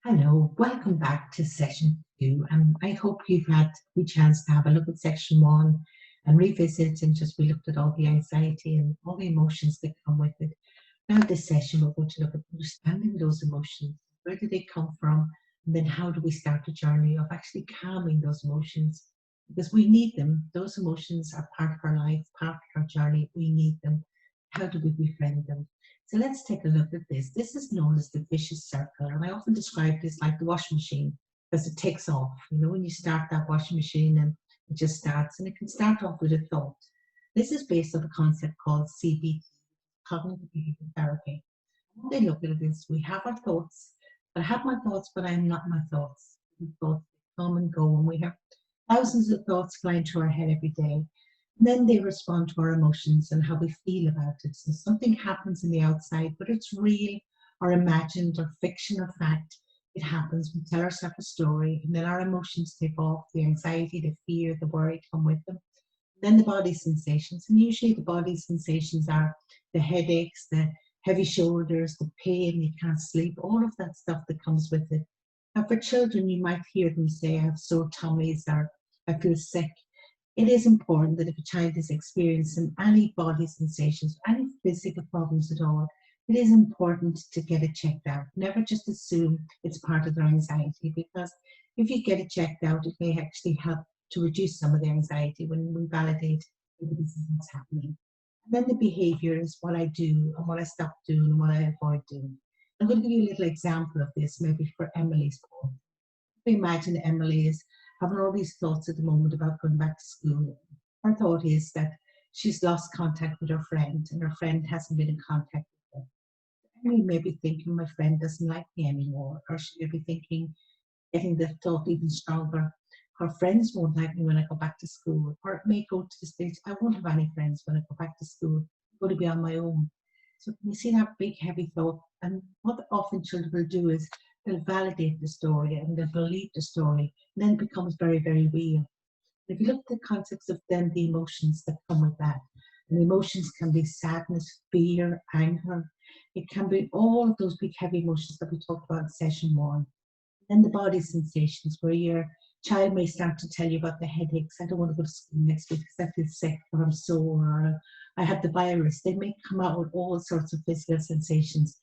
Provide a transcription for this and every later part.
Hello, welcome back to session two. I hope you've had the chance to have a look at section one and revisit and just we looked at all the anxiety and all the emotions that come with it. Now, this session, we're going to look at understanding those emotions. Where do they come from? And then how do we start the journey of actually calming those emotions? Because we need them. Those emotions are part of our life, part of our journey. We need them. How do we befriend them? So let's take a look at this. This is known as the vicious circle. And I often describe this like the washing machine because it takes off. You know, when you start that washing machine and it just starts, and it can start off with a thought. This is based on a concept called CBT, cognitive behavioral therapy. What they look at it is we have our thoughts. I have my thoughts, but I'm not my thoughts. Thoughts come and go, and we have thousands of thoughts flying through our head every day. And then they respond to our emotions and how we feel about it. So something happens in the outside, but it's real or imagined or fiction or fact. It happens. We tell ourselves a story, and then our emotions take off. The anxiety, the fear, the worry come with them. Then the body sensations, and usually the body sensations are the headaches, the heavy shoulders, the pain, you can't sleep, all of that stuff that comes with it. And for children, you might hear them say, I have sore tummies or I feel sick. It is important that if a child is experiencing any body sensations, any physical problems at all, it is important to get it checked out. Never just assume it's part of their anxiety, because if you get it checked out, it may actually help to reduce some of the anxiety when we validate maybe this is what's happening. And then the behavior is what I do and what I stop doing and what I avoid doing. I'm going to give you a little example of this, maybe for Emily's part. Imagine Emily is having all these thoughts at the moment about going back to school. Her thought is that she's lost contact with her friend and her friend hasn't been in contact with her. Emily may be thinking, my friend doesn't like me anymore, or she may be thinking, getting the thought even stronger, her friends won't like me when I go back to school. Or it may go to the stage, I won't have any friends when I go back to school. I'm going to be on my own. So you see that big heavy thought. And what often children will do is they'll validate the story and they'll believe the story. And then it becomes very, very real. If you look at the concepts of then the emotions that come with that, and the emotions can be sadness, fear, anger. It can be all of those big heavy emotions that we talked about in session one. Then the body sensations, where your child may start to tell you about the headaches. I don't want to go to school next week because I feel sick or I'm sore or I have the virus. They may come out with all sorts of physical sensations.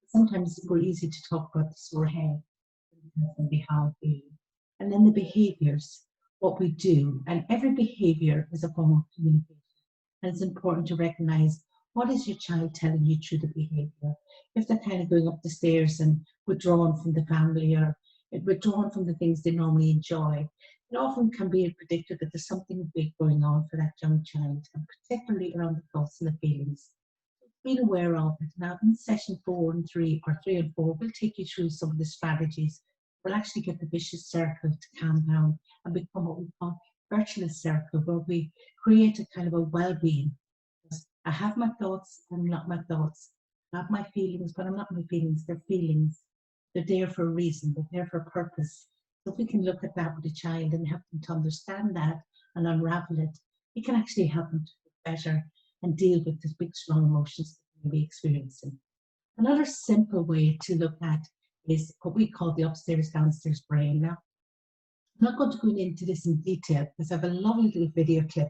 Sometimes it's more easy to talk about the sore head than the how feeling. And then the behaviors, what we do. And every behavior is a form of communication. And it's important to recognize what is your child telling you through the behavior. If they're kind of going up the stairs and withdrawn from the family or withdrawn from the things they normally enjoy, it often can be a predictor that there's something big going on for that young child, and particularly around the thoughts and the feelings. Being aware of it. Now, in session four and three, or three and four, we'll take you through some of the strategies. We'll actually get the vicious circle to calm down and become what we call virtuous circle, where we create a kind of a well-being. I have my thoughts, I'm not my thoughts. I have my feelings, but I'm not my feelings. They're feelings. They're there for a reason. They're there for a purpose. So if we can look at that with a child and help them to understand that and unravel it, it can actually help them to feel better and deal with these big, strong emotions that they may be experiencing. Another simple way to look at is what we call the upstairs downstairs brain. Now, I'm not going to go into this in detail because I have a lovely little video clip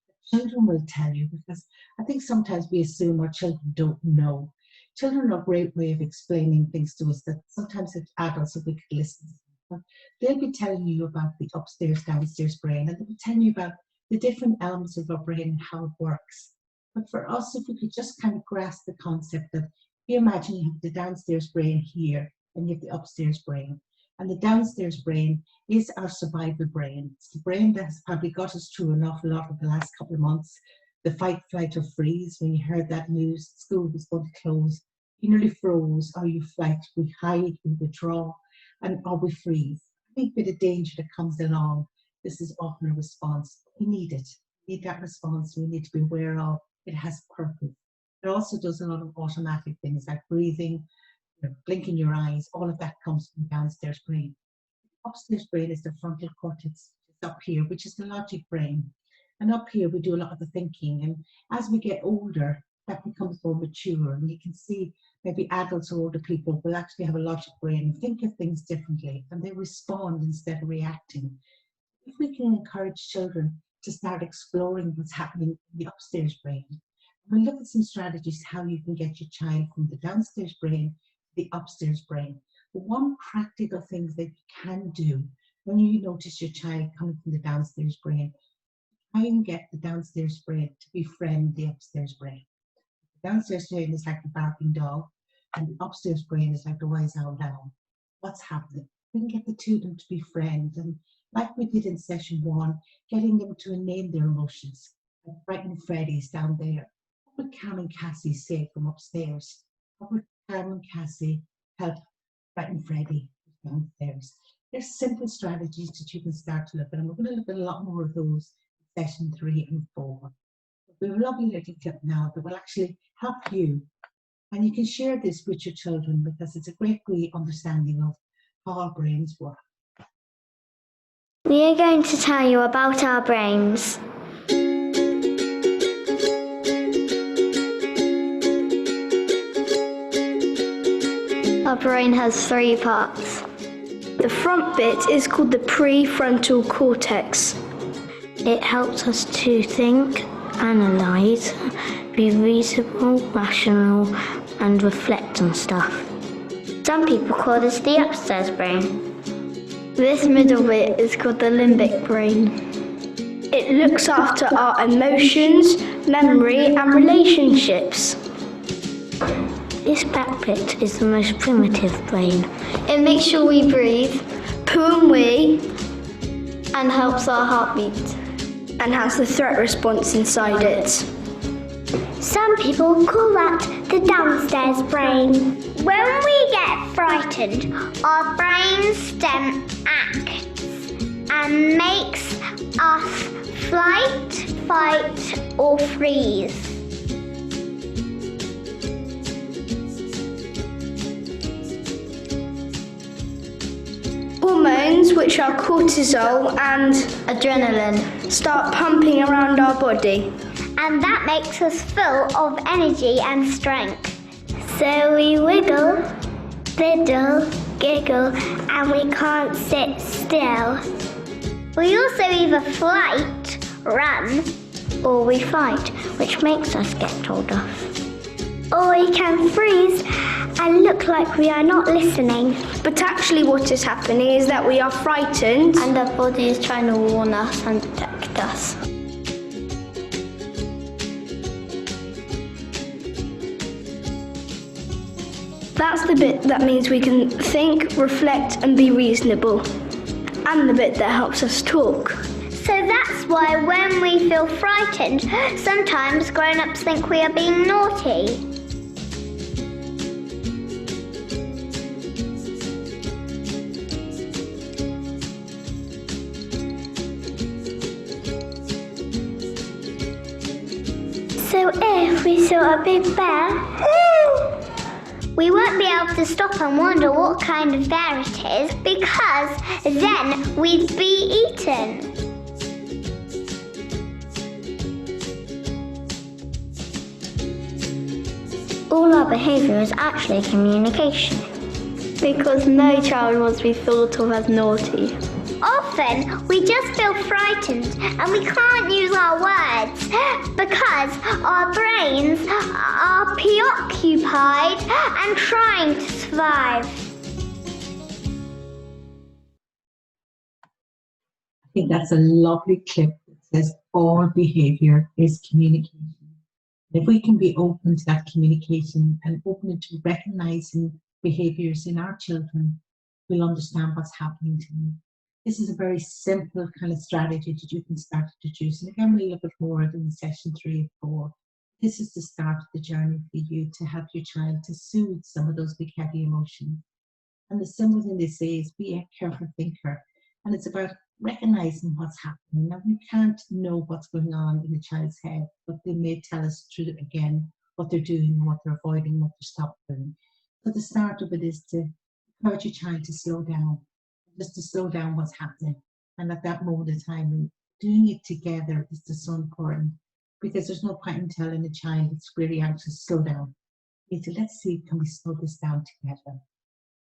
that children will tell you, because I think sometimes we assume our children don't know. Children are a great way of explaining things to us that sometimes as adults if we could listen to them. They'll be telling you about the upstairs downstairs brain, and they'll be telling you about the different elements of our brain and how it works. But for us, if we could just kind of grasp the concept that you imagine you have the downstairs brain here and you have the upstairs brain. And the downstairs brain is our survival brain. It's the brain that has probably got us through an awful lot of the last couple of months. The fight, flight, or freeze, when you heard that news, school was going to close, you nearly froze, or you fight, we hide, we withdraw, and or we freeze. Any bit of danger that comes along, this is often a response. We need it. We need that response. We need to be aware of it has purpose. It also does a lot of automatic things like breathing, blinking your eyes, all of that comes from the downstairs brain. Upstairs brain is the frontal cortex, it's up here, which is the logic brain. And up here we do a lot of the thinking. And as we get older, that becomes more mature, and you can see maybe adults or older people will actually have a logic brain, think of things differently, and they respond instead of reacting. If we can encourage children to start exploring what's happening in the upstairs brain, we'll look at some strategies how you can get your child from the downstairs brain to the upstairs brain. But one practical thing that you can do when you notice your child coming from the downstairs brain, try and get the downstairs brain to befriend the upstairs brain. The downstairs brain is like the barking dog, and the upstairs brain is like the wise old owl. What's happening? We can get the two of them to be friends, and like we did in session 1, getting them to name their emotions. Like Bright and Freddy's down there. What would Cam and Cassie say from upstairs? What would Cam and Cassie help Bright and Freddy downstairs? There's simple strategies that you can start to look at, and we're going to look at a lot more of those in session 3 and 4. We have a lovely little clip now that will actually help you, and you can share this with your children because it's a great understanding of how our brains work. We are going to tell you about our brains. Our brain has 3 parts. The front bit is called the prefrontal cortex. It helps us to think, analyse, be reasonable, rational, and reflect on stuff. Some people call this the upstairs brain. This middle bit is called the limbic brain. It looks after our emotions, memory, and relationships. This back bit is the most primitive brain. It makes sure we breathe, poo and wee, and helps our heartbeat, and has the threat response inside it. Some people call that the downstairs brain. When we get frightened, our brain stem acts and makes us flight, fight, or freeze. Hormones, which are cortisol and adrenaline, start pumping around our body. And that makes us full of energy and strength. So we wiggle, fiddle, giggle, and we can't sit still. We also either flight, run, or we fight, which makes us get told off. or we can freeze and look like we are not listening. But actually what is happening is that we are frightened and our body is trying to warn us and protect us. That's the bit that means we can think, reflect and be reasonable. And the bit that helps us talk. So that's why when we feel frightened, sometimes grown-ups think we are being naughty. So if we saw a big bear, we won't be able to stop and wonder what kind of bear it is, because then we'd be eaten. All our behaviour is actually communication. Because no child wants to be thought of as naughty. Often we just feel frightened and we can't use our words because our brains are preoccupied and trying to survive. I think that's a lovely clip that says all behaviour is communication. If we can be open to that communication and open to recognising behaviours in our children, we'll understand what's happening to them. This is a very simple kind of strategy that you can start to introduce. And again, we'll look at more in session 3 and 4. This is the start of the journey for you to help your child to soothe some of those big heavy emotions. And the simple thing they say is be a careful thinker. And it's about recognising what's happening. Now, we can't know what's going on in the child's head, but they may tell us through, again, what they're doing, what they're avoiding, what they're stopping. So the start of it is to encourage your child to slow down, just to slow down what's happening. And at that moment of time, and doing it together is just so important. because there's no point in telling a child that's really anxious, slow down. You say, let's see, can we slow this down together?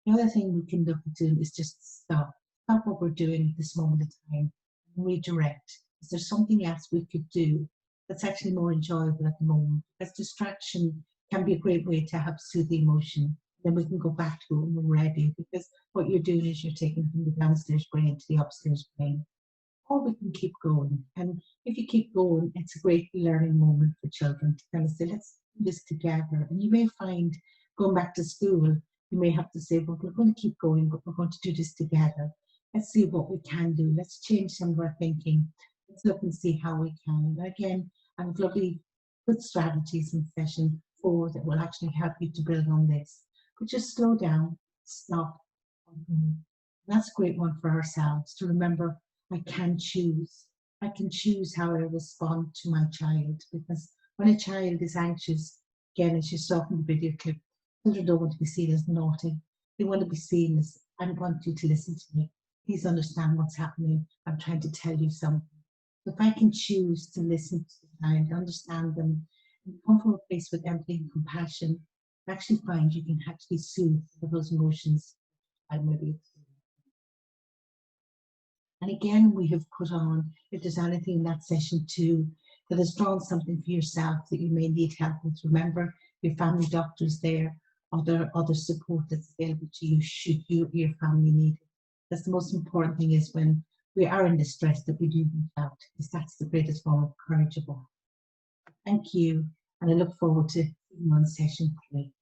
The other thing we can look at doing is just stop what we're doing at this moment of time, and redirect. Is there something else we could do that's actually more enjoyable at the moment? Because distraction can be a great way to help soothe the emotion. Then we can go back to it when we're ready, because what you're doing is you're taking from the downstairs brain to the upstairs brain. Or we can keep going. And if you keep going, it's a great learning moment for children to kind of say, let's do this together. And you may find going back to school, you may have to say, well, we're going to keep going, but we're going to do this together. Let's see what we can do. Let's change some of our thinking. Let's look and see how we can. And again, I have lovely good strategies in session 4 that will actually help you to build on this. But just slow down, stop. And that's a great one for ourselves to remember. I can choose. I can choose how I respond to my child, because when a child is anxious, again, as you saw from the video clip, children don't want to be seen as naughty. They want to be seen as, I want you to listen to me. Please understand what's happening. I'm trying to tell you something. If I can choose to listen to the child, understand them, and come from a place with empathy and compassion, I actually find you can actually soothe those emotions I maybe experiencing. And again, we have put on, if there's anything in that session 2 that has drawn something for yourself that you may need help with, remember your family doctor's there, other support that's available to you should you or your family need it. That's the most important thing, is when we are in distress that we do reach out, because that's the greatest form of courage of all. Thank you, and I look forward to seeing you on session 3.